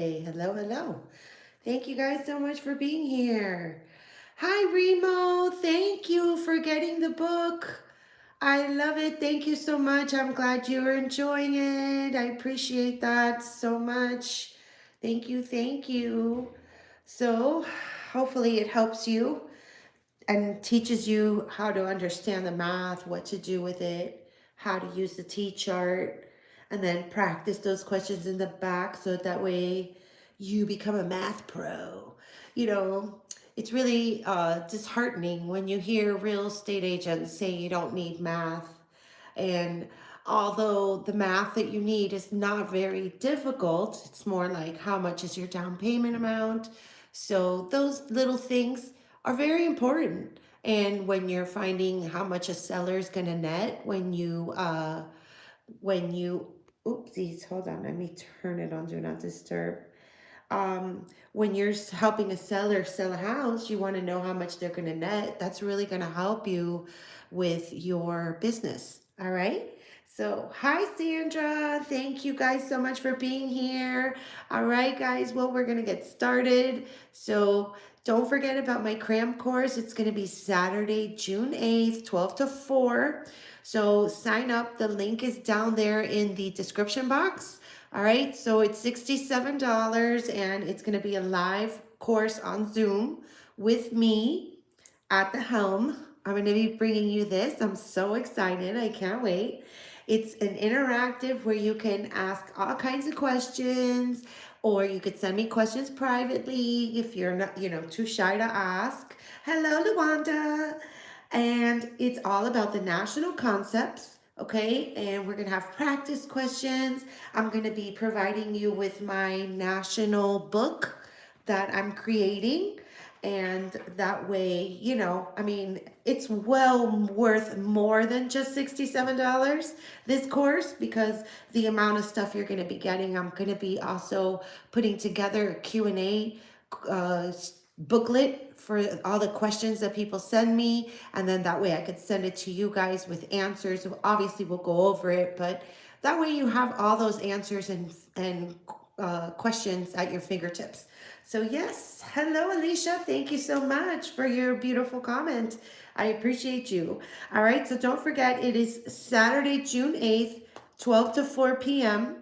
Hey, hello, hello. Thank you guys so much for being here. Hi, Remo. Thank you for getting the book. I love it. Thank you so much. I'm glad you're enjoying it. I appreciate that so much. Thank you. Thank you. So, hopefully, it helps you and teaches you how to understand the math, what to do with it, how to use the T chart, and then practice those questions in the back so that way you become a math pro. You know, it's really disheartening when you hear real estate agents say you don't need math. And although the math that you need is not very difficult, it's more like how much is your down payment amount. So those little things are very important. And when you're finding how much a seller is going to net when you oopsies, hold on, let me turn it on do not disturb. When you're helping a seller sell a house, you want to know how much they're going to net. That's really going to help you with your business. All right. So, hi, Sandra. Thank you guys so much for being here. All right, guys. Well, we're going to get started. So, don't forget about my cram course. It's going to be Saturday, June 8th, 12 to 4. So, sign up. The link is down there in the description box. All right, so it's $67 and it's going to be a live course on Zoom with me at the helm. I'm going to be bringing you this. I'm so excited. I can't wait. It's an interactive where you can ask all kinds of questions, or you could send me questions privately if you're not, too shy to ask. Hello, Luanda. And it's all about the national concepts. Okay, and we're gonna have practice questions. I'm gonna be providing you with my national book that I'm creating. And that way, it's well worth more than just $67, this course, because the amount of stuff you're going to be getting. I'm going to be also putting together a Q&A uh, booklet for all the questions that people send me, and then that way I could send it to you guys with answers. Obviously, we'll go over it, but that way you have all those answers and questions at your fingertips. So yes, hello Alicia. Thank you so much for your beautiful comment. I appreciate you. All right, so don't forget it is Saturday, June 8th, 12 to 4 p.m.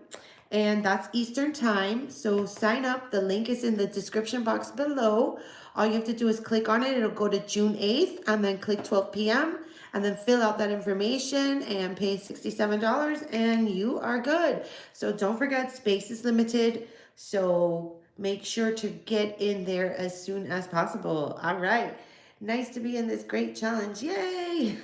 and that's Eastern time. So sign up. The link is in the description box below. All you have to do is click on it. It'll go to June 8th and then click 12 p.m. and then fill out that information and pay $67 and you are good. So don't forget, space is limited. So make sure to get in there as soon as possible. All right. Nice to be in this great challenge. Yay!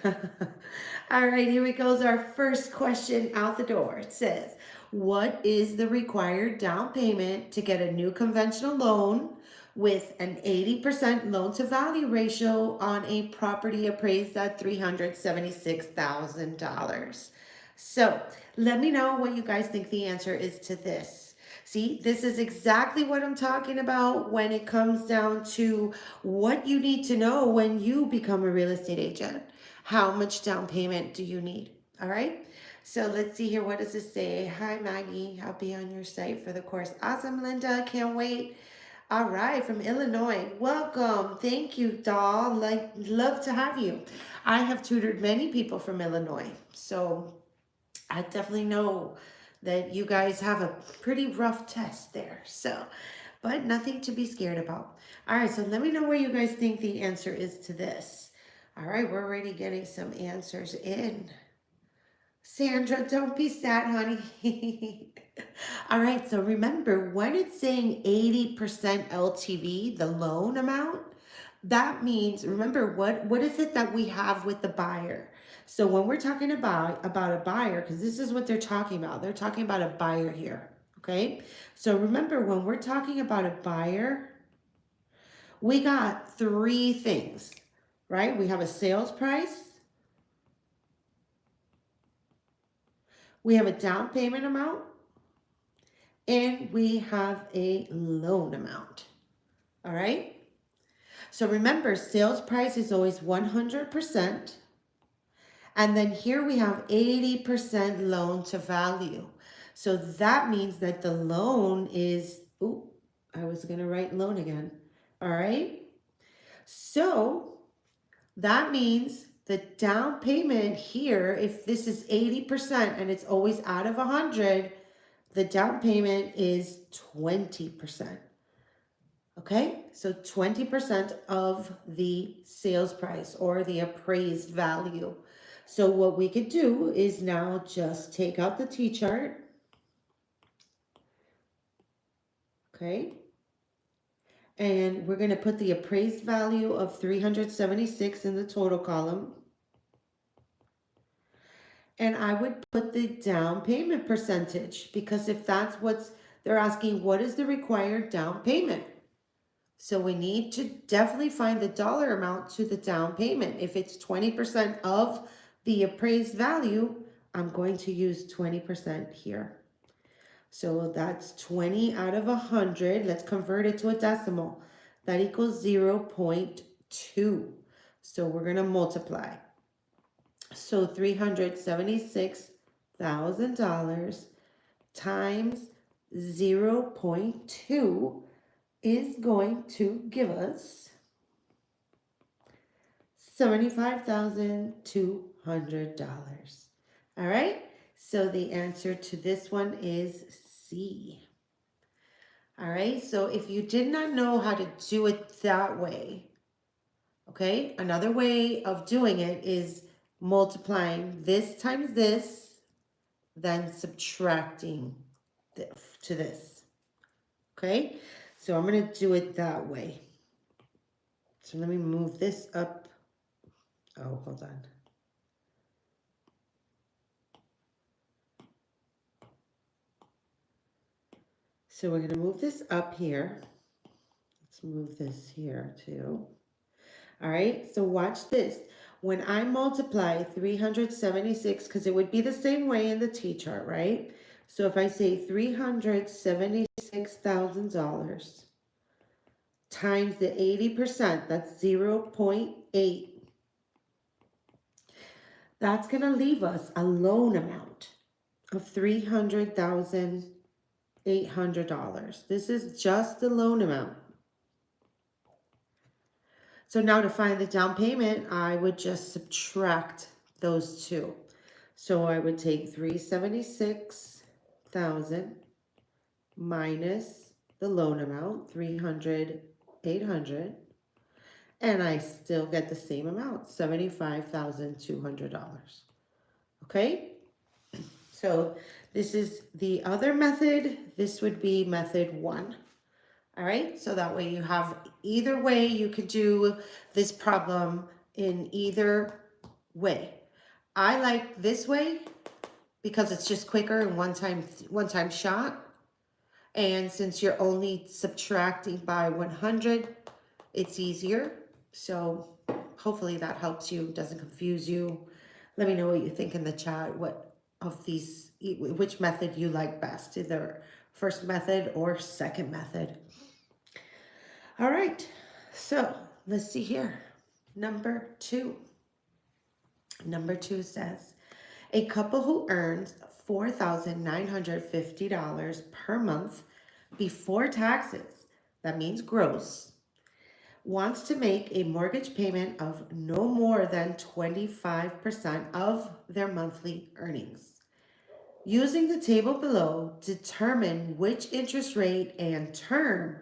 All right, here we goes. Our first question out the door. It says, what is the required down payment to get a new conventional loan with an 80% loan to value ratio on a property appraised at $376,000? So let me know what you guys think the answer is to this. See, this is exactly what I'm talking about when it comes down to what you need to know when you become a real estate agent. How much down payment do you need? All right. So let's see here. What does it say? Hi, Maggie. I'll be on your site for the course. Awesome, Linda. Can't wait. All right, from Illinois. Welcome. Thank you, doll. Love to have you. I have tutored many people from Illinois. So I definitely know that you guys have a pretty rough test there. So, but nothing to be scared about. All right, so let me know where you guys think the answer is to this. All right, we're already getting some answers in. Sandra, don't be sad, honey. All right, so remember when it's saying 80% LTV, the loan amount, that means, remember, what is it that we have with the buyer? So when we're talking about a buyer, because this is what they're talking about. They're talking about a buyer here, okay? So remember, when we're talking about a buyer, we got three things, right? We have a sales price, we have a down payment amount, and we have a loan amount, all right? So remember, sales price is always 100%. And then here we have 80% loan to value. So that means that the loan is ooh, I was going to write loan again. All right. So that means the down payment here, if this is 80% and it's always out of 100, the down payment is 20%. Okay, so 20% of the sales price or the appraised value. So what we could do is now just take out the T-chart. Okay. And we're going to put the appraised value of 376 in the total column. And I would put the down payment percentage, because if that's what's, they're asking, what is the required down payment? So we need to definitely find the dollar amount to the down payment. If it's 20% of the appraised value, I'm going to use 20% here. So that's 20 out of 100. Let's convert it to a decimal. That equals 0.2. So we're going to multiply. So $376,000 times 0.2 is going to give us $75,200. All right, so the answer to this one is C. All right, so if you did not know how to do it that way, okay, another way of doing it is multiplying this times this, then subtracting to this. Okay, so I'm going to do it that way. So let me move this up. Oh, hold on. So we're going to move this up here. Let's move this here too. All right, so watch this. When I multiply 376, because it would be the same way in the T-chart, right? So if I say $376,000 times the 80%, that's 0.8. That's going to leave us a loan amount of $300,800. This is just the loan amount. So now to find the down payment, I would just subtract those two. So I would take 376,000 minus the loan amount, 800, and I still get the same amount, $75,200. Okay? So this is the other method. This would be method 1. All right, so that way you have either way, you could do this problem in either way. I like this way because it's just quicker and one time shot. And since you're only subtracting by 100, it's easier. So hopefully that helps you, doesn't confuse you. Let me know what you think in the chat, what of these, which method you like best, either first method or second method. All right, so let's see here. Number 2. Number 2 says, a couple who earns $4,950 per month before taxes, that means gross, wants to make a mortgage payment of no more than 25% of their monthly earnings. Using the table below, determine which interest rate and term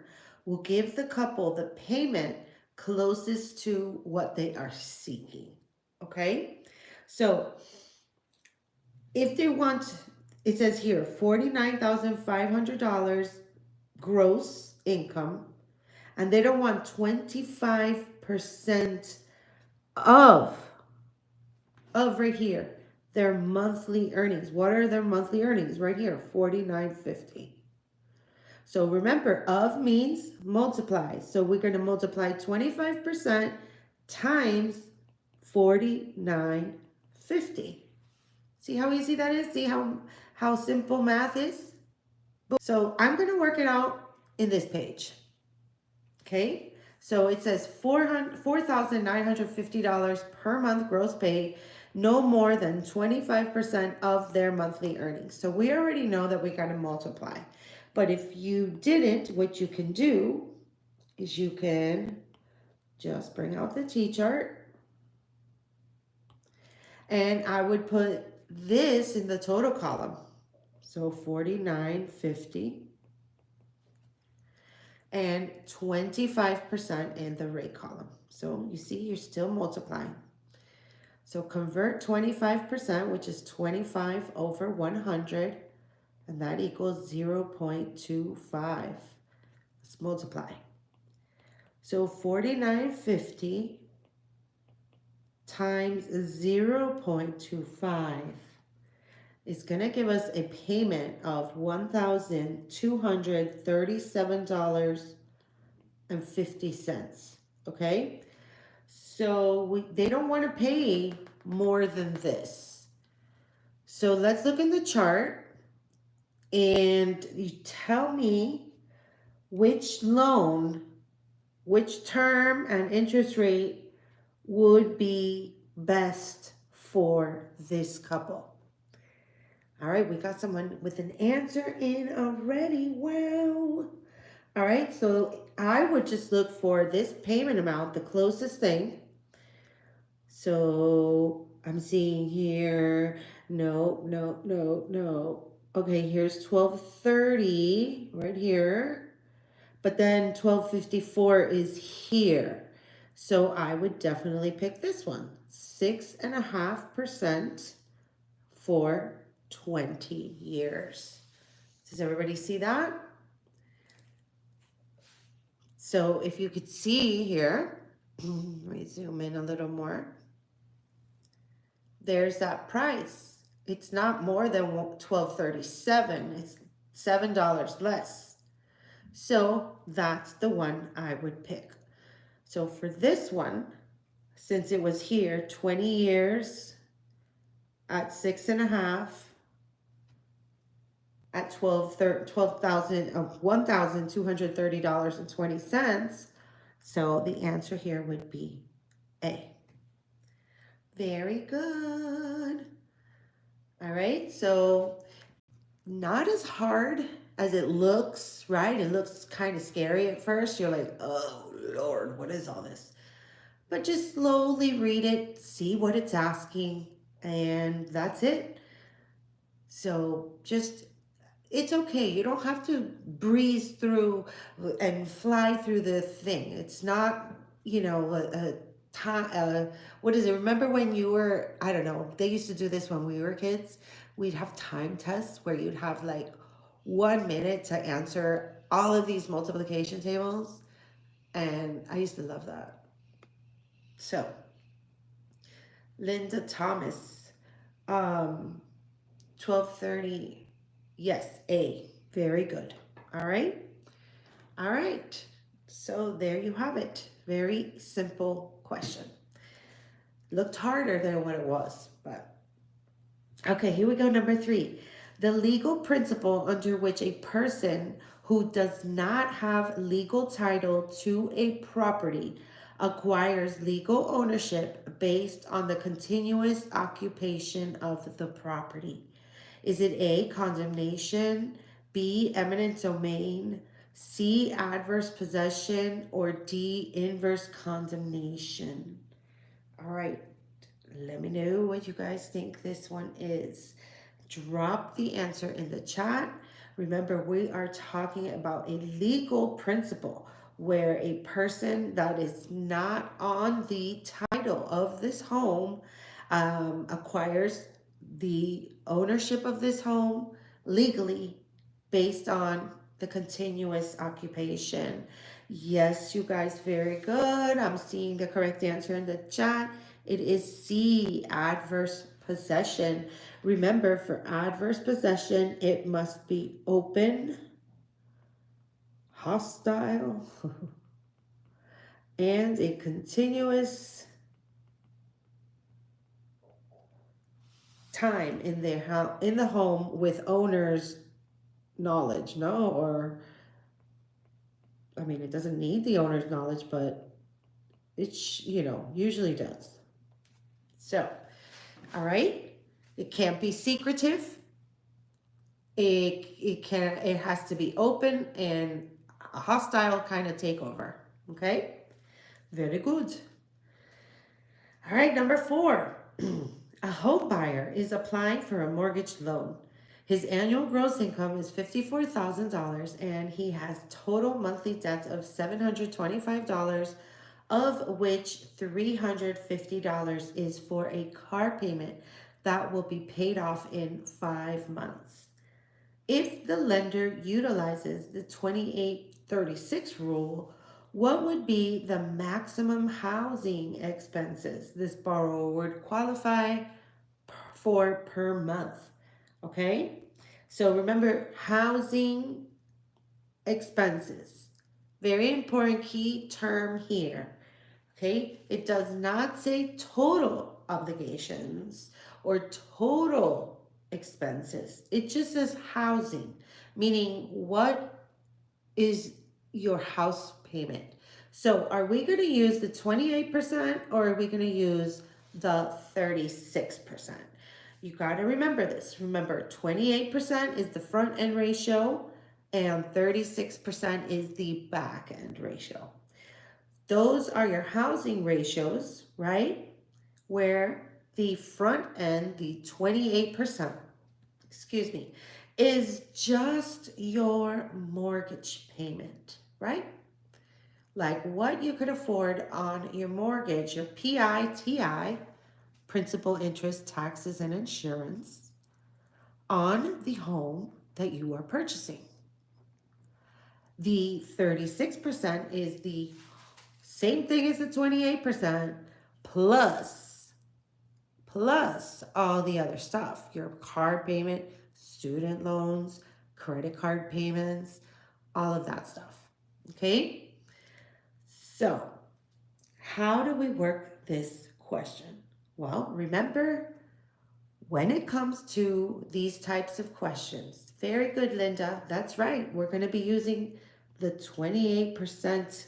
will give the couple the payment closest to what they are seeking. Okay? So if they want, it says here, $49,500 gross income, and they don't want 25% of right here, their monthly earnings. What are their monthly earnings? Right here, $49.50. So remember, of means multiply. So we're going to multiply 25% times $49.50. See how easy that is? See how simple math is? So I'm going to work it out in this page. Okay? So it says $4,950 per month gross pay, no more than 25% of their monthly earnings. So we already know that we got to multiply. But if you didn't, what you can do is you can just bring out the T-chart, and I would put this in the total column. So 49.50 and 25% in the rate column. So you see, you're still multiplying. So convert 25%, which is 25 over 100, and that equals 0.25. Let's multiply. So 49.50 times 0.25 is going to give us a payment of $1,237.50. Okay? So they don't want to pay more than this. So let's look in the chart and you tell me which loan, which term and interest rate would be best for this couple. All right, we got someone with an answer in already. Wow. All right, so I would just look for this payment amount, the closest thing. So I'm seeing here, no. Okay, here's 1230 right here, but then 1254 is here. So I would definitely pick this one, 6.5% for 20 years. Does everybody see that? So if you could see here, let me zoom in a little more. There's that price. It's not more than $12.37. It's $7 less. So that's the one I would pick. So for this one, since it was here 20 years at 6.5 at $1,230.20. So the answer here would be A. Very good. All right, so not as hard as it looks, right? It looks kind of scary at first. You're like, oh Lord, what is all this? But just slowly read it, see what it's asking, and that's it. So just, it's okay. You don't have to breeze through and fly through the thing. It's not, time. What is it? Remember when you were, I don't know, they used to do this when we were kids. We'd have time tests where you'd have like 1 minute to answer all of these multiplication tables. And I used to love that. So, Linda Thomas, 1230. Yes, A. Very good. All right. All right. So there you have it. Very simple question. Looked harder than what it was, but okay, here we go. Number 3. The legal principle under which a person who does not have legal title to a property acquires legal ownership based on the continuous occupation of the property. Is it A, condemnation, B, eminent domain, C, adverse possession, or D, inverse condemnation? All right, let me know what you guys think this one is. Drop the answer in the chat. Remember, we are talking about a legal principle where a person that is not on the title of this home acquires the ownership of this home legally based on the continuous occupation. Yes, you guys, very good. I'm seeing the correct answer in the chat. It is C, adverse possession. Remember, for adverse possession, it must be open, hostile, and a continuous time in the home with owner's knowledge. No, or I mean, it doesn't need the owner's knowledge, but it usually does. So, all right, it can't be secretive. it has to be open and a hostile kind of takeover. Okay? Very good. All right, number 4. A home buyer is applying for a mortgage loan. His annual gross income is $54,000 and he has total monthly debt of $725, of which $350 is for a car payment that will be paid off in 5 months. If the lender utilizes the 2836 rule, what would be the maximum housing expenses this borrower would qualify for per month? Okay? So remember, housing expenses. Very important key term here. Okay? It does not say total obligations or total expenses. It just says housing, meaning what is your house payment. So are we going to use the 28% or are we going to use the 36%? You got to remember this. Remember, 28% is the front end ratio and 36% is the back end ratio. Those are your housing ratios, right? Where the front end, the 28%, is just your mortgage payment, right? Like what you could afford on your mortgage, your PITI, principal, interest, taxes, and insurance, on the home that you are purchasing. The 36% is the same thing as the 28% plus all the other stuff, your card payment, student loans, credit card payments, all of that stuff. Okay? So, how do we work this question? Well, remember, when it comes to these types of questions, very good, Linda. That's right. We're going to be using the 28%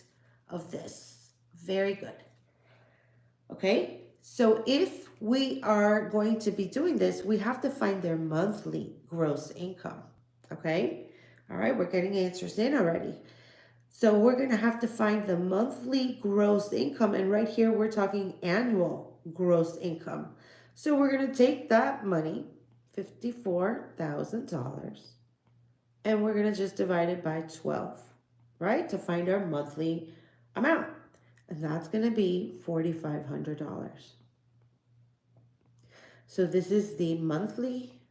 of this. Very good. Okay, so if we are going to be doing this, we have to find their monthly gross income. Okay, all right, we're getting answers in already. So we're going to have to find the monthly gross income. And right here, we're talking annual gross income. So we're going to take that money, $54,000, and we're going to just divide it by 12, right? To find our monthly amount. And that's going to be $4,500. So this is the monthly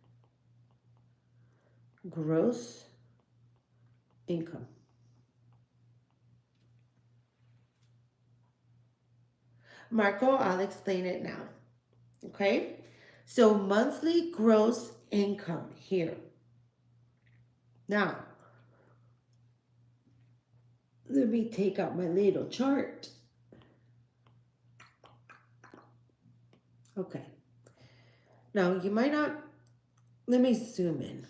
gross income. Marco, I'll explain it now. Okay? So monthly gross income here. Now, let me take out my little chart. Okay. Now, you might not, let me zoom in.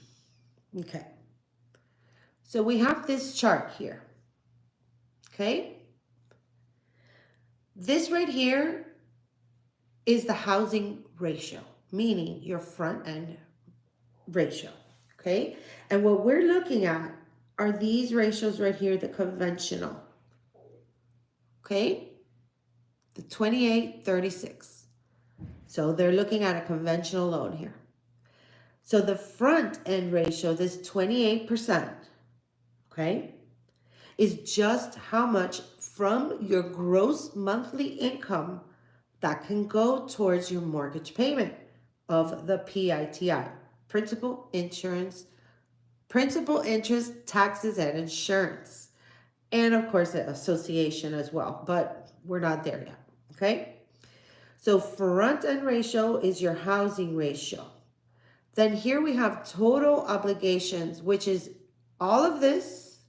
Okay. So we have this chart here. Okay? This right here is the housing ratio, meaning your front end ratio. Okay? And what we're looking at are these ratios right here, the conventional. Okay? The 2836. So they're looking at a conventional loan here. So the front end ratio, this 28%, okay, is just how much from your gross monthly income that can go towards your mortgage payment of the PITI, principal, interest, taxes, and insurance. And of course, the association as well, but we're not there yet, okay? So front end ratio is your housing ratio. Then here we have total obligations, which is all of this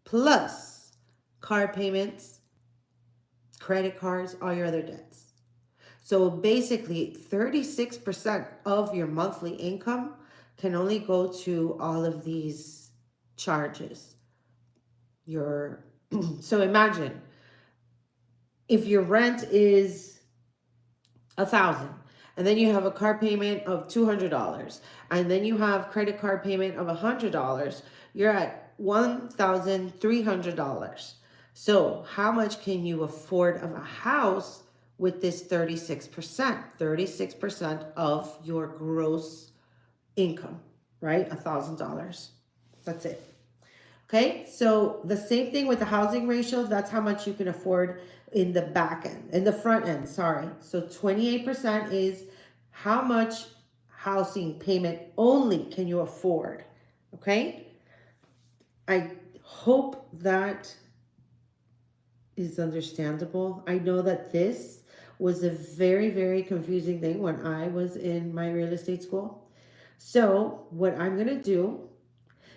plus car payments, credit cards, all your other debts. So basically 36% of your monthly income can only go to all of these charges. So imagine if your rent is 1,000 And then you have a car payment of $200. And then you have credit card payment of $100. You're at $1,300. So how much can you afford of a house with this 36%? 36% of your gross income, right? $1,000. That's it. Okay, so the same thing with the housing ratio, that's how much you can afford in the back end, in the front end, sorry. So 28% is how much housing payment only can you afford, okay? I hope that is understandable. I know that this was a very, very confusing thing when I was in my real estate school. So what I'm gonna do,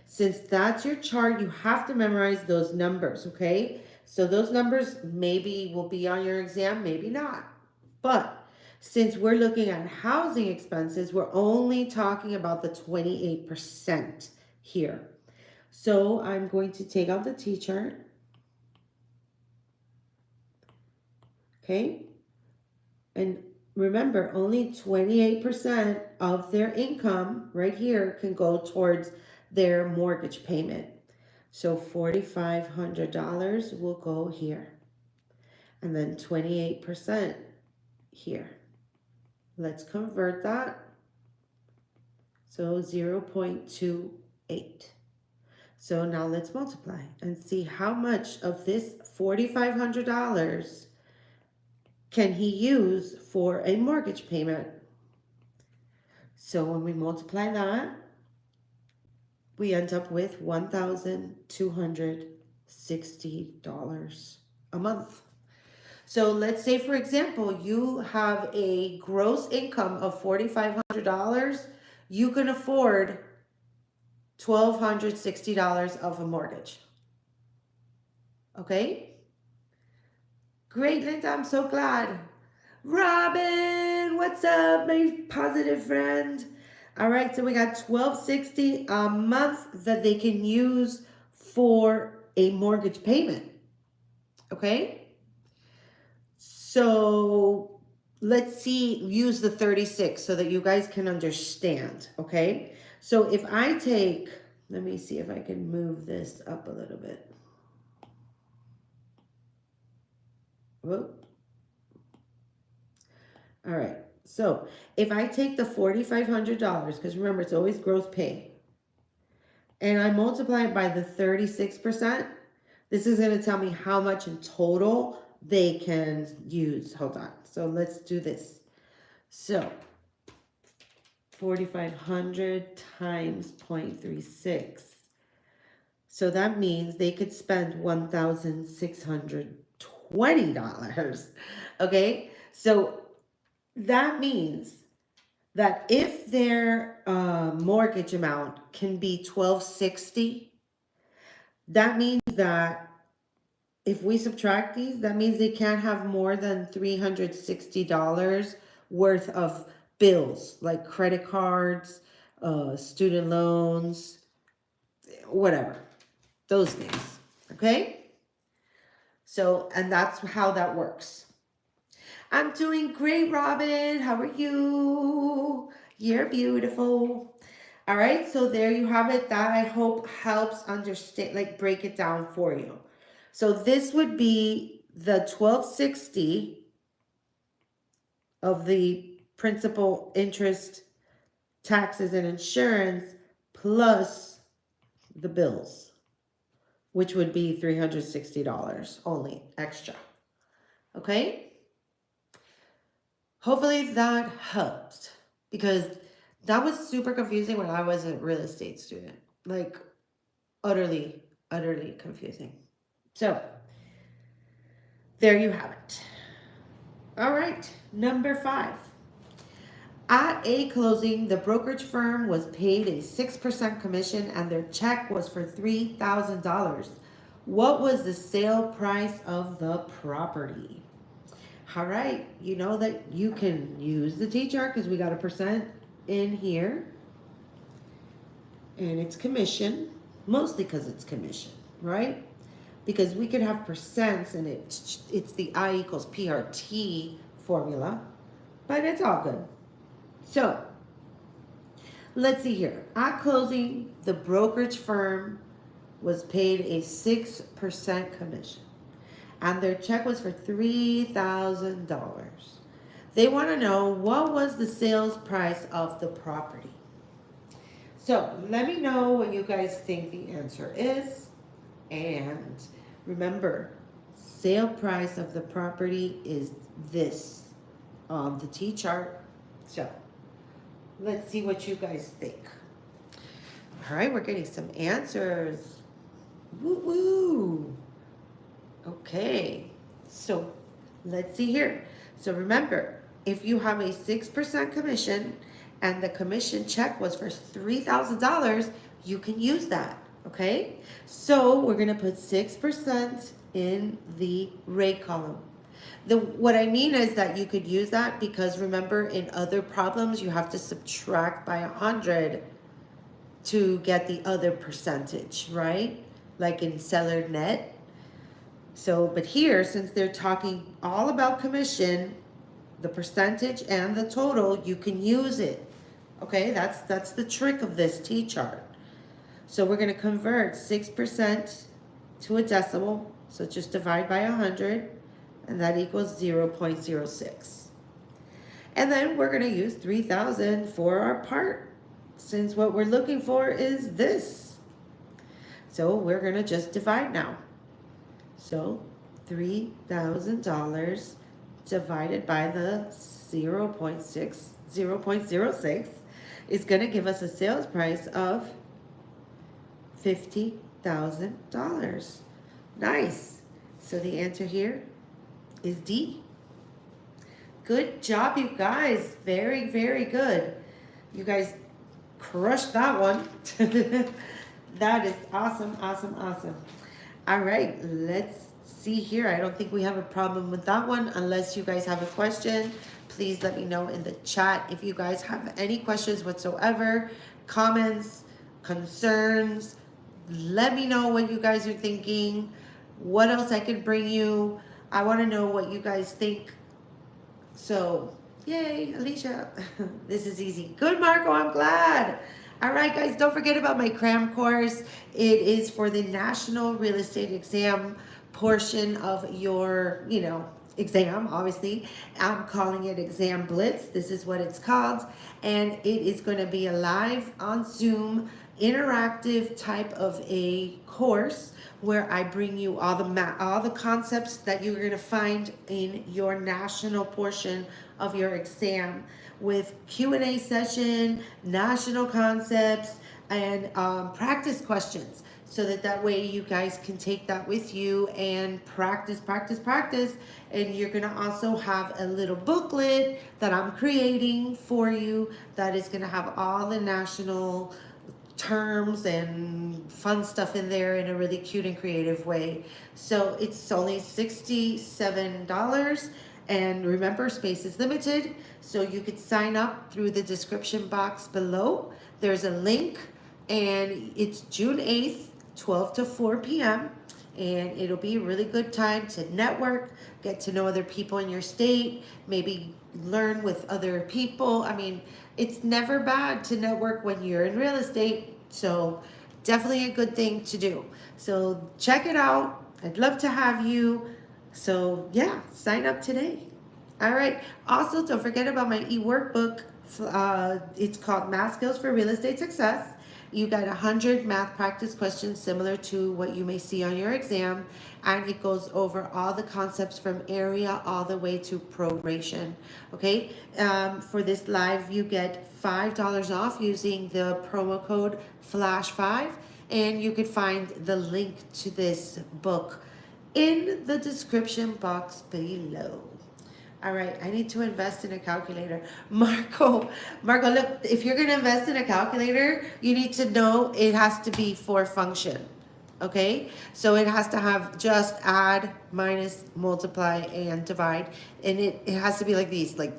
since that's your chart, you have to memorize those numbers, okay? So those numbers maybe will be on your exam, maybe not. But since we're looking at housing expenses, we're only talking about the 28% here. So I'm going to take out the T chart, okay? And remember, only 28% of their income right here can go towards their mortgage payment. So $4,500 will go here. And then 28% here. Let's convert that. So 0.28. So now let's multiply and see how much of this $4,500 can he use for a mortgage payment. So when we multiply that, we end up with $1,260 a month. So let's say, for example, you have a gross income of $4,500. You can afford $1,260 of a mortgage. Okay? Great, Linda. I'm so glad. Robin, what's up, my positive friend? All right, so we got $1,260 a month that they can use for a mortgage payment. Okay? So let's see, use the 36 so that you guys can understand. Okay? So if I take, let me see if I can move this up a little bit. Whoa. All right, so if I take the $4,500, because remember, it's always gross pay, and I multiply it by the 36%, this is going to tell me how much in total they can use. Hold on. So let's do this. So 4,500 times 0.36. So that means they could spend $1,620. Okay, so that means that if their mortgage amount can be $1,260, that means that if we subtract these, that means they can't have more than $360 worth of bills, like credit cards, student loans, whatever, those things. Okay? So, and that's how that works. I'm doing great, Robin. How are you? You're beautiful. All right, so there you have it. That I hope helps understand, like break it down for you. So this would be the 1260 of the principal, interest, taxes, and insurance plus the bills, which would be $360 only extra. Okay? Hopefully that helped, because that was super confusing when I was a real estate student. Like utterly, utterly confusing. So there you have it. All right, number 5. At a closing, the brokerage firm was paid a 6% commission and their check was for $3,000. What was the sale price of the property? All right, you know that you can use the T-chart because we got a percent in here. And it's commission, mostly because it's commission, right? Because we could have percents and it's the I equals PRT formula, but it's all good. So let's see here. At closing, the brokerage firm was paid a 6% commission, and their check was for $3,000. They want to know what was the sales price of the property. So let me know what you guys think the answer is. And remember, sale price of the property is this on the T chart. So let's see what you guys think. All right, we're getting some answers. Woo woo. Okay, so let's see here. So remember, if you have a 6% commission and the commission check was for $3,000, you can use that. Okay, so we're gonna put 6% in the rate column. What I mean is that you could use that because remember in other problems you have to subtract by 100 to get the other percentage, right? Like in seller net. So, but here, since they're talking all about commission, the percentage and the total, you can use it. Okay, that's the trick of this T chart. So we're going to convert 6% to a decimal. So just divide by 100, and that equals 0.06. And then we're going to use 3,000 for our part, since what we're looking for is this. So we're going to just divide now. So $3,000 divided by the 0.06 is going to give us a sales price of $50,000. Nice. So the answer here is D. Good job, you guys. Very, very good. You guys crushed that one. That is awesome, awesome, awesome. All right, let's see here. I don't think we have a problem with that one. Unless you guys have a question, please let me know in the chat. If you guys have any questions whatsoever, comments, concerns, let me know what you guys are thinking. What else I could bring you. I want to know what you guys think. So, yay, Alicia. This is easy. Good, Marco, I'm glad. All right, guys, don't forget about my cram course. It is for the National Real Estate Exam portion of your, exam, obviously. I'm calling it Exam Blitz. This is what it's called. And it is going to be a live on Zoom interactive type of a course where I bring you all the concepts that you're going to find in your national portion of your exam, with Q&A session, national concepts, and practice questions, so that way you guys can take that with you and practice. And you're going to also have a little booklet that I'm creating for you that is going to have all the national terms and fun stuff in there in a really cute and creative way. So it's only $67. And remember, space is limited, so you could sign up through the description box below. There's a link, and it's June 8th, 12 to 4 p.m. And it'll be a really good time to network, get to know other people in your state, maybe learn with other people. I mean, it's never bad to network when you're in real estate, so definitely a good thing to do. So check it out. I'd love to have you. So yeah, sign up today. All right. Also, don't forget about my e-workbook. It's called Math Skills for Real Estate Success. You got 100 math practice questions similar to what you may see on your exam, and it goes over all the concepts from area all the way to proration. Okay, for this live, you get $5 off using the promo code FLASH5, and you could find the link to this book in the description box below. All right, I need to invest in a calculator. Marco, look, if you're going to invest in a calculator, you need to know it has to be for function, okay? So it has to have just add, minus, multiply, and divide. And it has to be like these, like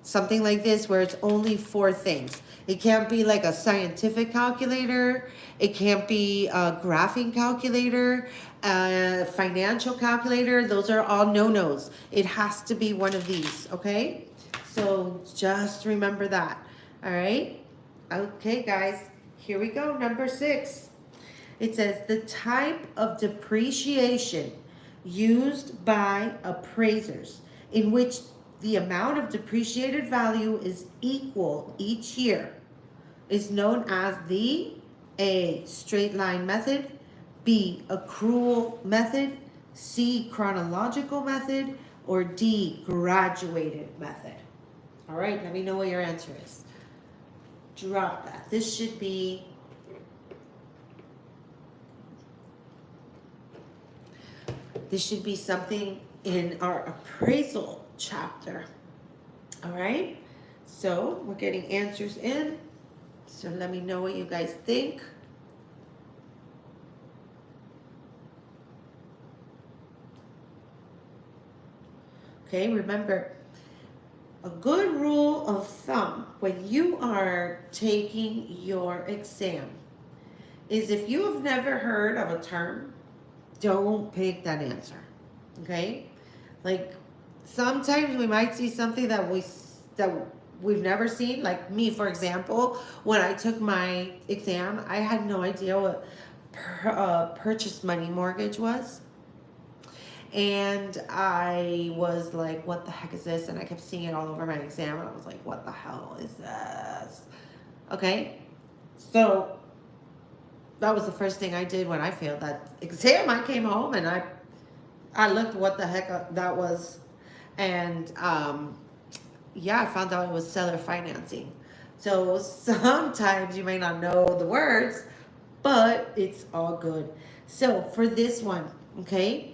something like this where it's only 4 things. It can't be like a scientific calculator. It can't be a graphing calculator, a financial calculator. Those are all no-nos. It has to be one of these, okay? So just remember that. All right. Okay, guys, here we go. Number 6. It says the type of depreciation used by appraisers in which the amount of depreciated value is equal each year is known as the A, straight line method, B, accrual method, C, chronological method, or D, graduated method. All right, let me know what your answer is. Drop that. This should be something in our appraisal chapter. All right, so we're getting answers in. So let me know what you guys think. Okay, remember, a good rule of thumb when you are taking your exam is if you have never heard of a term, don't pick that answer. Okay? Like sometimes we might see something that we've never seen. Like me, for example, when I took my exam, I had no idea what purchase money mortgage was. And I was like, what the heck is this? And I kept seeing it all over my exam. And I was like, what the hell is this? Okay. So that was the first thing I did when I failed that exam. I came home and I looked what the heck that was. And yeah, I found out it was seller financing. So sometimes you may not know the words, but it's all good. So for this one, okay,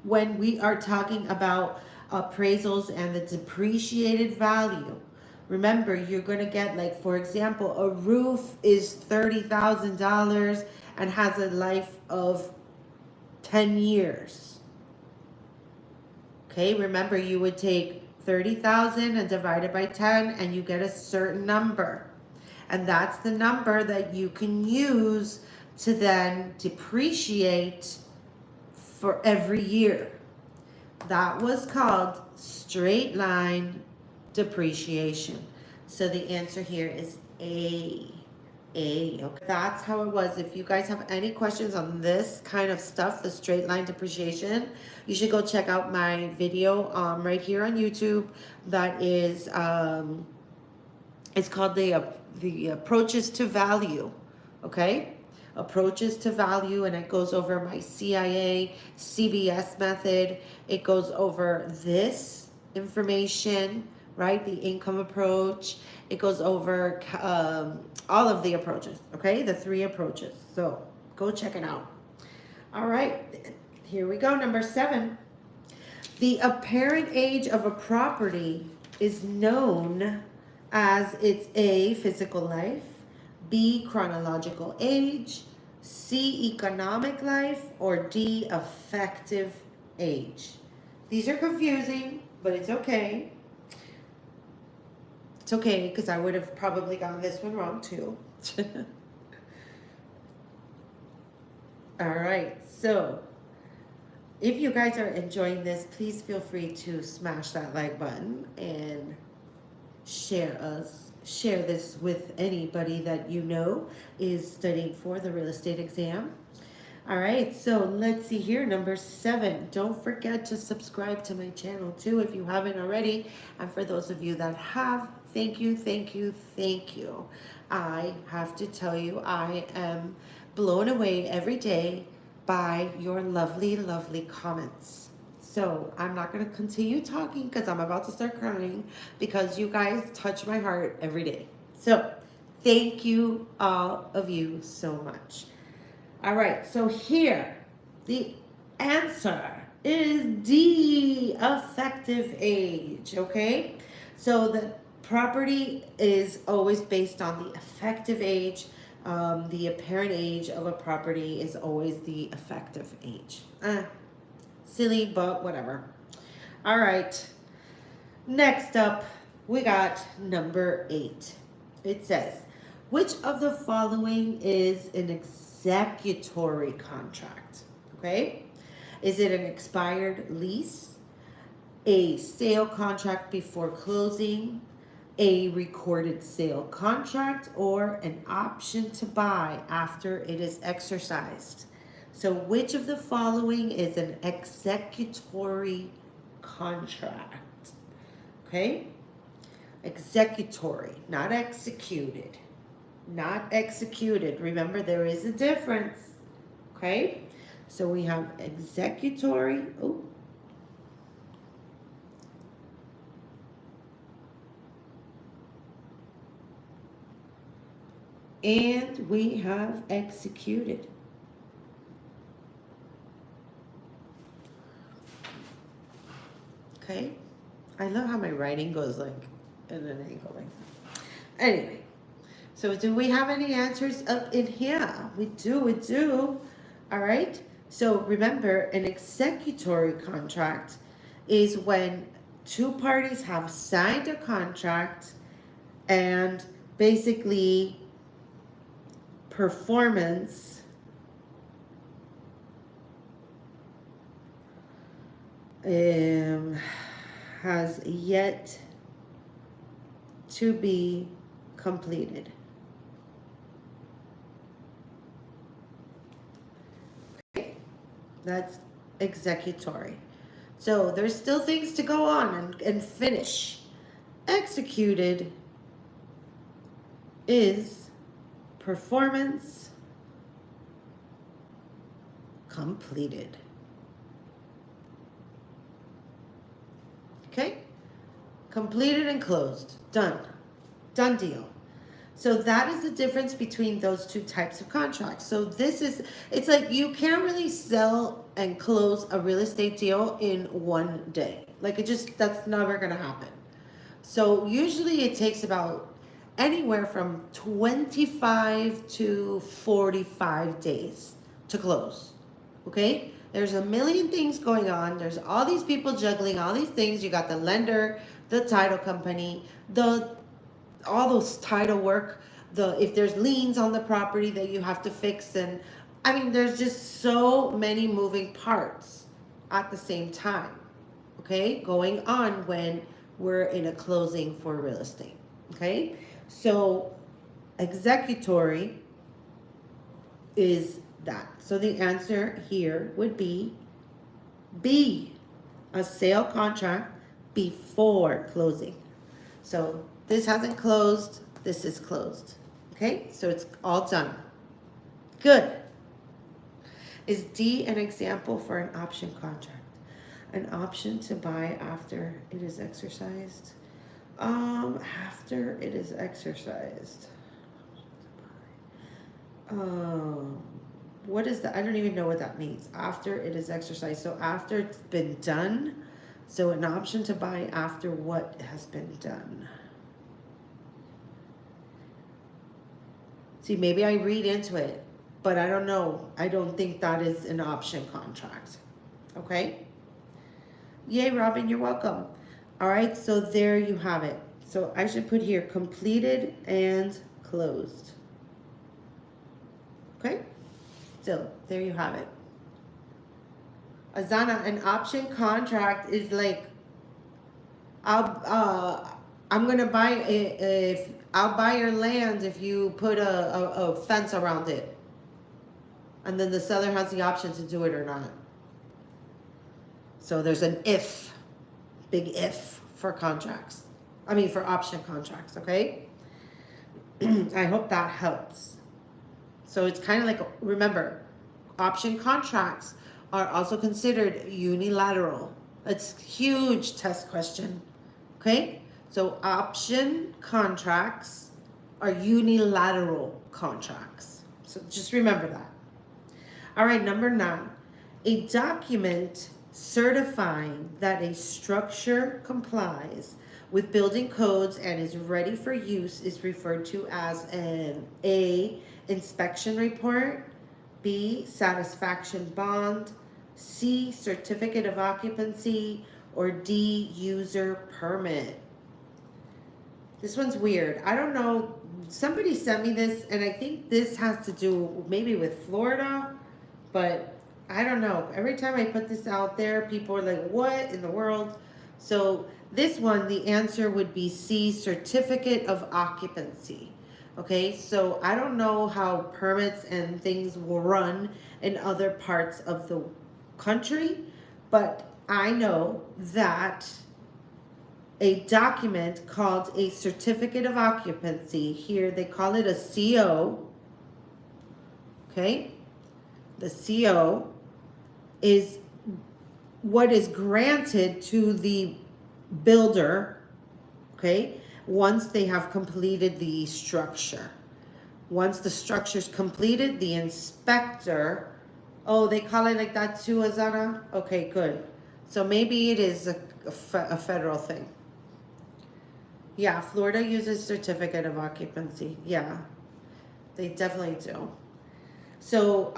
when we are talking about appraisals and the depreciated value, remember you're going to get, like, for example, a roof is $30,000 and has a life of 10 years. Okay, remember you would take 30,000 and divide it by 10 and you get a certain number. And that's the number that you can use to then depreciate for every year. That was called straight line depreciation. So the answer here is A. Okay. That's how it was. If you guys have any questions on this kind of stuff, the straight line depreciation, you should go check out my video right here on YouTube. That is it's called the approaches to value. Okay, approaches to value, and it goes over my CIA CBS method. It goes over this information, right? The income approach. It goes over all of the approaches, okay? The 3 approaches. So go check it out. All right, here we go. Number 7. The apparent age of a property is known as its A, physical life, B, chronological age, C, economic life, or D, effective age. These are confusing, but it's okay. It's okay, because I would have probably gotten this one wrong too. All right, so if you guys are enjoying this, please feel free to smash that like button and share this with anybody that you know is studying for the real estate exam. All right, so let's see here. Number 7, don't forget to subscribe to my channel too if you haven't already. And for those of you that have, thank you, thank you, thank you. I have to tell you, I am blown away every day by your lovely, lovely comments. So I'm not going to continue talking because I'm about to start crying because you guys touch my heart every day. So thank you, all of you, so much. All right, so here, the answer is D, effective age, okay? So the property is always based on the effective age. The apparent age of a property is always the effective age. Silly, but whatever. All right, next up, we got number 8. It says, which of the following is an executory contract? Okay, is it an expired lease, a sale contract before closing, a recorded sale contract, or an option to buy after it is exercised. So, which of the following is an executory contract? Okay? Executory, not executed. Not executed. Remember, there is a difference. Okay? So we have executory. Oh, and we have executed. Okay? I love how my writing goes like in an angle like that. Anyway, so do we have any answers up in here? We do. All right? So remember, an executory contract is when two parties have signed a contract and basically performance has yet to be completed. Okay, that's executory. So there's still things to go on and finish. Executed is performance completed. Okay? Completed and closed. Done. Done deal. So that is the difference between those two types of contracts. So it's like you can't really sell and close a real estate deal in one day. Like that's never going to happen. So usually it takes about anywhere from 25 to 45 days to close. Okay? There's a million things going on. There's all these people juggling all these things. You got the lender, the title company, all those title work, if there's liens on the property that you have to fix, and I mean there's just so many moving parts at the same time, okay, going on when we're in a closing for real estate. Okay, so executory is that. So the answer here would be B, a sale contract before closing. So this hasn't closed, this is closed. Okay, so it's all done. Good. Is D an example for an option contract? An option to buy after it is exercised? After it is exercised. What is that? I don't even know what that means. After it is exercised. So after it's been done. So an option to buy after what has been done. See, maybe I read into it, but I don't know. I don't think that is an option contract. Okay? Yay, Robin, you're welcome. All right, so there you have it. So I should put here completed and closed. Okay? So there you have it. Azana, an option contract is like I'm gonna buy if I'll buy your land if you put a fence around it, and then the seller has the option to do it or not. So there's an if, big if for contracts. I mean for option contracts. Okay. I hope that helps. So it's kind of like, remember, option contracts are also considered unilateral. It's a huge test question. Okay? So option contracts are unilateral contracts. So just remember that. All right, number 9. A document certifying that a structure complies with building codes and is ready for use is referred to as an A, inspection report, B, satisfaction bond, C, certificate of occupancy, or D, user permit. This one's weird. I don't know. Somebody sent me this, and I think this has to do maybe with Florida, but I don't know. Every time I put this out there, people are like, what in the world? So this one, the answer would be C, certificate of occupancy. Okay, so I don't know how permits and things will run in other parts of the country, but I know that a document called a certificate of occupancy, here they call it a CO, okay? The CO is what is granted to the builder, okay, once they have completed the structure. Once the structure's completed, the inspector, oh, they call it like that too, Azana? Okay, good. So maybe it is a federal thing. Yeah, Florida uses certificate of occupancy. Yeah, they definitely do. So,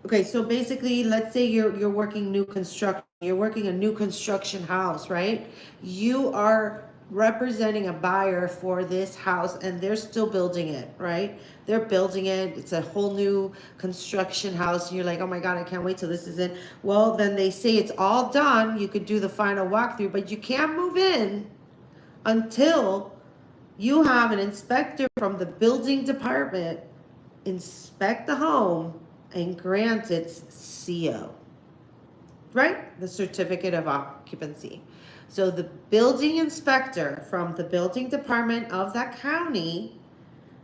okay, so basically, let's say you're working new construction, you're working a new construction house, right? You are representing a buyer for this house and they're still building it, right? They're building it. It's a whole new construction house. And you're like, oh my God, I can't wait till this is in. Well, then they say it's all done. You could do the final walkthrough, but you can't move in until you have an inspector from the building department inspect the home and grant its CO, right? The certificate of occupancy. So the building inspector from the building department of that county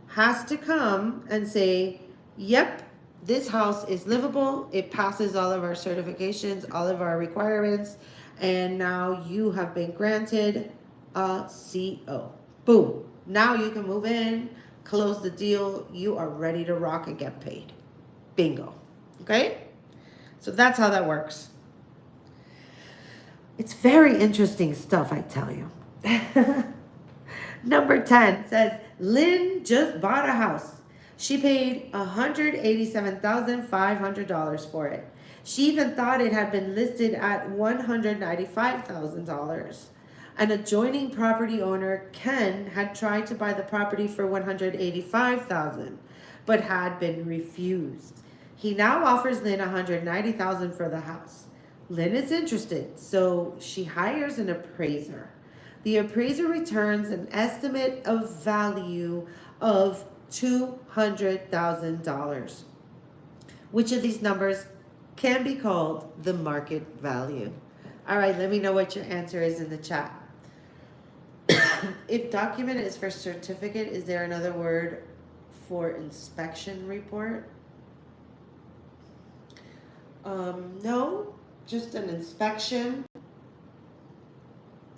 has to come and say, yep, this house is livable. It passes all of our certifications, all of our requirements, and now you have been granted a CO. Boom. Now you can move in, close the deal. You are ready to rock and get paid. Bingo. Okay? So that's how that works. It's very interesting stuff, I tell you. Number 10 says, Lynn just bought a house. She paid $187,500 for it. She even thought it had been listed at $195,000. An adjoining property owner, Ken, had tried to buy the property for $185,000, but had been refused. He now offers Lynn $190,000 for the house. Lynn is interested, so she hires an appraiser. The appraiser returns an estimate of value of $200,000. Which of these numbers can be called the market value? All right, let me know what your answer is in the chat. If document is for certificate, is there another word for inspection report? No, just an inspection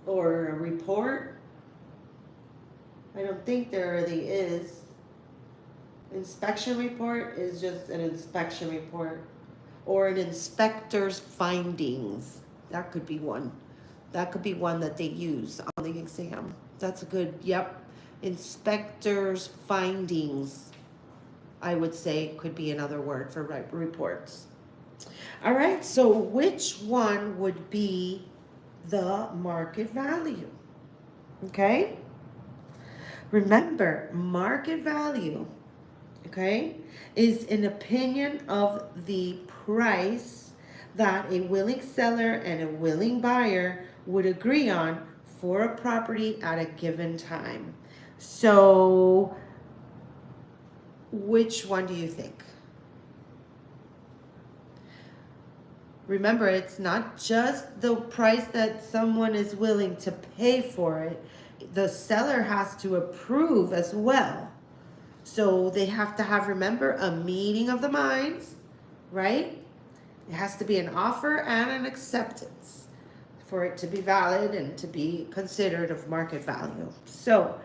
or a report. I don't think there really is. Inspection report is just an inspection report or an inspector's findings. That could be one. That could be one that they use on the exam. That's a good, yep. Inspector's findings, I would say, could be another word for reports. All right, so which one would be the market value? Okay? Remember, market value, okay, is an opinion of the price that a willing seller and a willing buyer would agree on for a property at a given time. So, which one do you think? Remember, it's not just the price that someone is willing to pay for it. The seller has to approve as well. So they have to have, remember, a meeting of the minds, right? It has to be an offer and an acceptance for it to be valid and to be considered of market value. So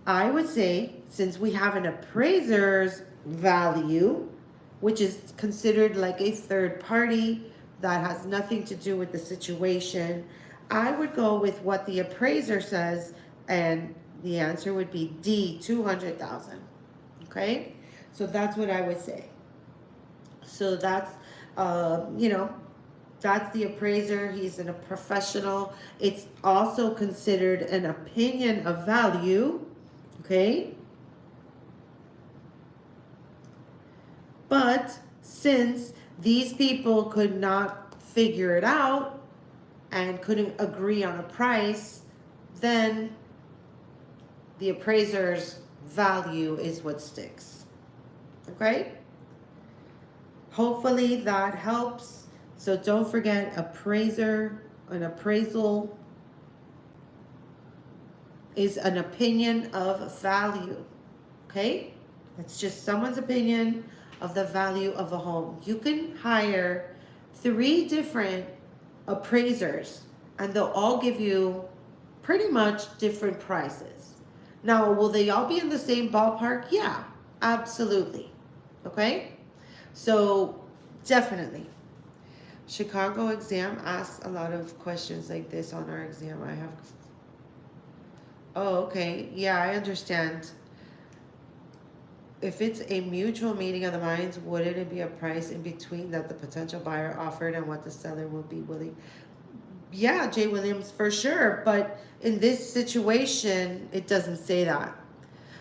I would say, since we have an appraiser's value, which is considered like a third party that has nothing to do with the situation, I would go with what the appraiser says, and the answer would be D, 200,000. Okay, so that's what I would say. So that's, that's the appraiser. He's a professional. It's also considered an opinion of value. Okay. But since these people could not figure it out, and couldn't agree on a price, then the appraiser's value is what sticks. Okay? Hopefully that helps. So don't forget, an appraisal is an opinion of value. Okay? It's just someone's opinion of the value of a home. You can hire 3 different appraisers and they'll all give you pretty much different prices. Now, will they all be in the same ballpark? Yeah, absolutely. Okay? So, definitely. Chicago exam asks a lot of questions like this on our exam. Oh, okay. Yeah, I understand. If it's a mutual meeting of the minds, wouldn't it be a price in between that the potential buyer offered and what the seller would be willing? Yeah, Jay Williams, for sure. But in this situation, it doesn't say that.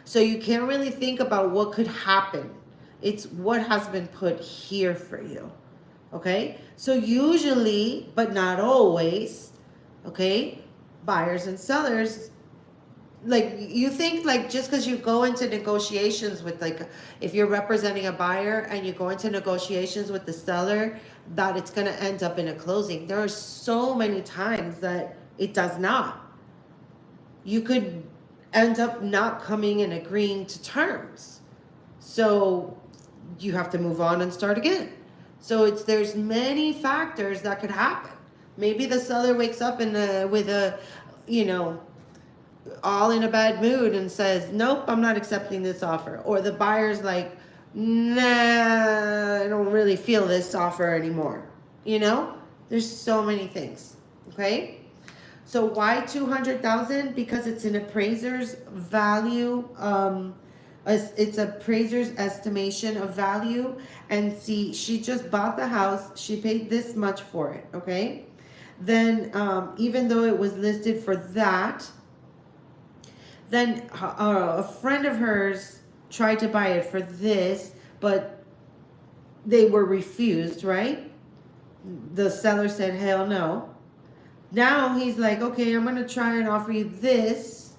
So you can't really think about what could happen. It's what has been put here for you. Okay? So usually, but not always, okay, buyers and sellers, like, you think like just because you go into negotiations with, like, if you're representing a buyer and you go into negotiations with the seller, that it's going to end up in a closing. There are so many times that it does not. You could end up not coming and agreeing to terms, so you have to move on and start again. So there's many factors that could happen. Maybe the seller wakes up with a, you know, all in a bad mood and says, nope, I'm not accepting this offer. Or the buyer's like, nah, I don't really feel this offer anymore. You know, there's so many things. Okay. So why 200,000? Because it's an appraiser's value. It's appraiser's estimation of value. And see, she just bought the house. She paid this much for it. Okay. Then, even though it was listed for that, then a friend of hers tried to buy it for this, but they were refused, right? The seller said, hell no. Now he's like, okay, I'm going to try and offer you this.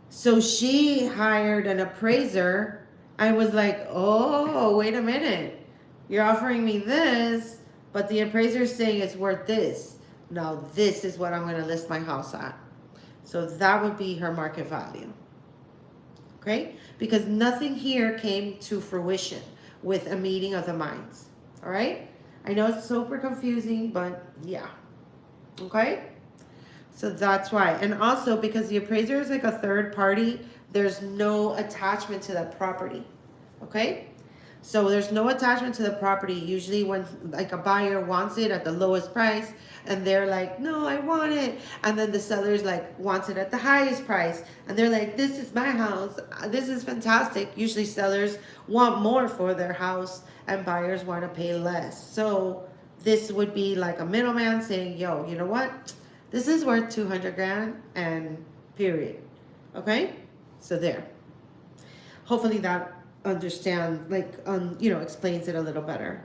So she hired an appraiser and was like, oh, wait a minute. You're offering me this, but the appraiser is saying it's worth this. Now this is what I'm going to list my house at. So that would be her market value. Okay? Because nothing here came to fruition with a meeting of the minds. All right? I know it's super confusing, but yeah. Okay? So that's why. And also, because the appraiser is like a third party, there's no attachment to that property. Okay? So there's no attachment to the property. Usually when like a buyer wants it at the lowest price and they're like, no, I want it. And then the seller's like wants it at the highest price. And they're like, this is my house. This is fantastic. Usually sellers want more for their house and buyers want to pay less. So this would be like a middleman saying, yo, you know what? This is worth 200 grand and period. Okay? So there. Hopefully that understand, like, explains it a little better.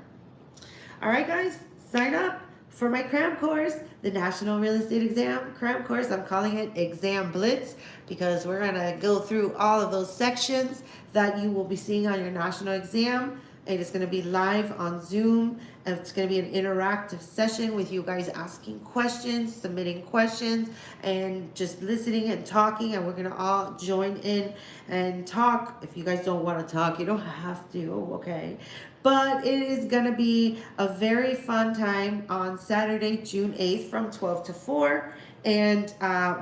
All right, guys, sign up for my cram course, the National Real Estate Exam cram course. I'm calling it Exam Blitz because we're gonna go through all of those sections that you will be seeing on your national exam. And it's going to be live on Zoom. And it's going to be an interactive session with you guys asking questions, submitting questions, and just listening and talking. And we're going to all join in and talk. If you guys don't want to talk, you don't have to, okay? But it is going to be a very fun time on Saturday, June 8th from 12 to 4. And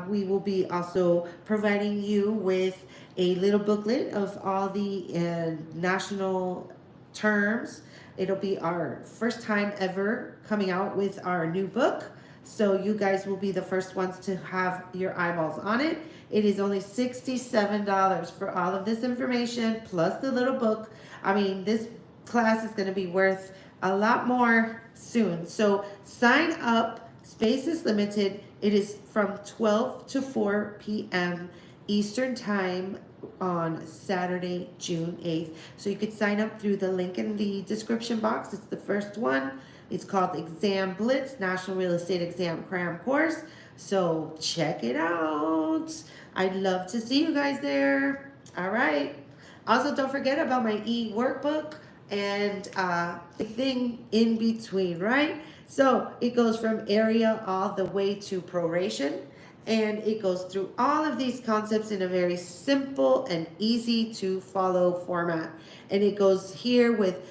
we will be also providing you with a little booklet of all the national terms. It'll be our first time ever coming out with our new book. So you guys will be the first ones to have your eyeballs on it. It is only $67 for all of this information, plus the little book. I mean, this class is going to be worth a lot more soon. So sign up. Space is limited. It is from 12 to 4 p.m. Eastern Time on Saturday, June 8th. So you could sign up through the link in the description box. It's the first one. It's called Exam Blitz, National Real Estate Exam Cram Course. So check it out. I'd love to see you guys there. All right. Also, don't forget about my e-workbook and thing in between, right? So it goes from area all the way to proration, and it goes through all of these concepts in a very simple and easy to follow format. And it goes here with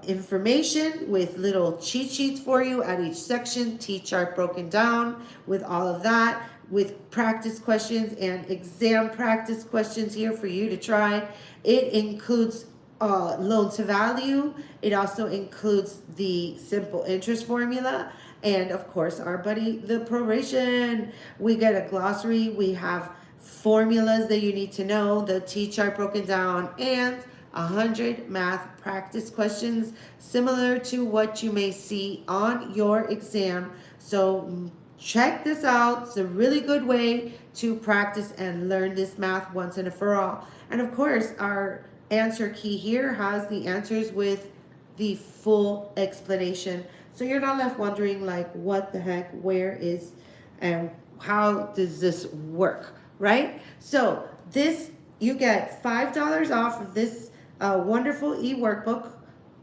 information, with little cheat sheets for you at each section, T-chart broken down with all of that, with practice questions and exam practice questions here for you to try. It includes loan to value. It also includes the simple interest formula. And of course, our buddy, the proration. We get a glossary. We have formulas that you need to know, the T-chart broken down, and 100 math practice questions similar to what you may see on your exam. So check this out. It's a really good way to practice and learn this math once and for all. And of course, our answer key here has the answers with the full explanation. So you're not left wondering like, what the heck, where is, and how does this work, right? So this, you get $5 off of this wonderful e-workbook.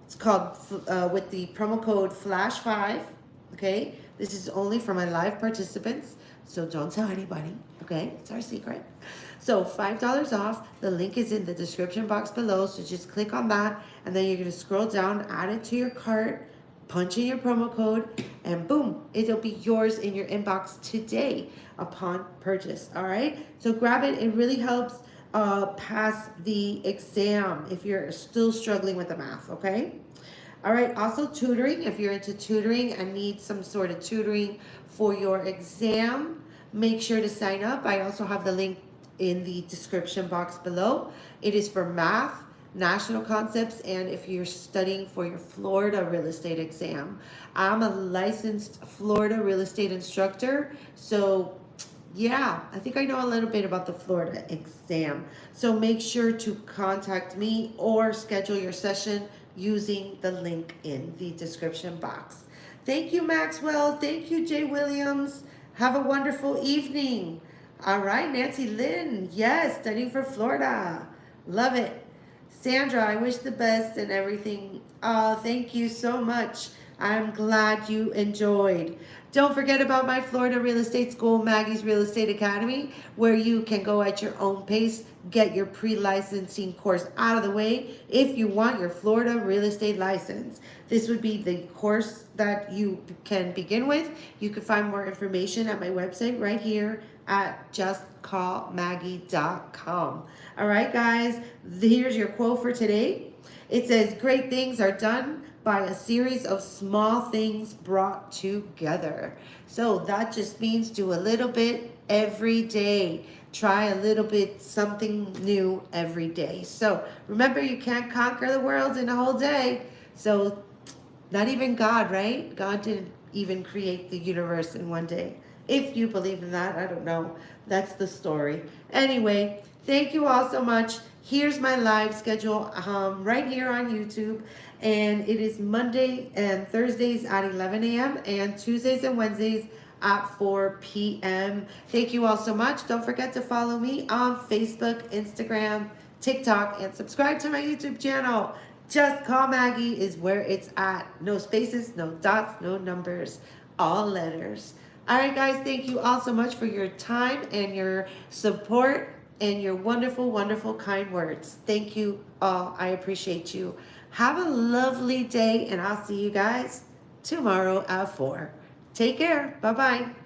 It's called, with the promo code FLASH5, okay? This is only for my live participants, so don't tell anybody, okay? It's our secret. So $5 off. The link is in the description box below, so just click on that, and then you're gonna scroll down, add it to your cart, punch in your promo code, and boom, it'll be yours in your inbox today upon purchase, all right? So grab it. It really helps pass the exam if you're still struggling with the math, okay? All right, also tutoring. If you're into tutoring and need some sort of tutoring for your exam, make sure to sign up. I also have the link in the description box below. It is for math, national concepts, and if you're studying for your Florida real estate exam. I'm a licensed Florida real estate instructor, so yeah, I think I know a little bit about the Florida exam. So make sure to contact me or schedule your session using the link in the description box. Thank you, Maxwell. Thank you, Jay Williams. Have a wonderful evening. All right, Nancy Lynn. Yes, studying for Florida. Love it. Sandra, I wish the best and everything. Oh, thank you so much. I'm glad you enjoyed. Don't forget about my Florida Real Estate School, Maggie's Real Estate Academy, where you can go at your own pace, get your pre-licensing course out of the way if you want your Florida real estate license. This would be the course that you can begin with. You can find more information at my website right here at justcallmaggie.com. All right, guys, here's your quote for today. It says, great things are done by a series of small things brought together. So that just means do a little bit every day. Try a little bit something new every day. So remember, you can't conquer the world in a whole day. So not even God, right? God didn't even create the universe in one day. If you believe in that, I don't know. That's the story. Anyway, thank you all so much. Here's my live schedule right here on YouTube. And it is Monday and Thursdays at 11 a.m. and Tuesdays and Wednesdays at 4 p.m. Thank you all so much. Don't forget to follow me on Facebook, Instagram, TikTok, and subscribe to my YouTube channel. Just Call Maggie is where it's at. No spaces, no dots, no numbers, all letters. All right, guys, thank you all so much for your time and your support and your wonderful, wonderful, kind words. Thank you all. I appreciate you. Have a lovely day, and I'll see you guys tomorrow at 4. Take care. Bye-bye.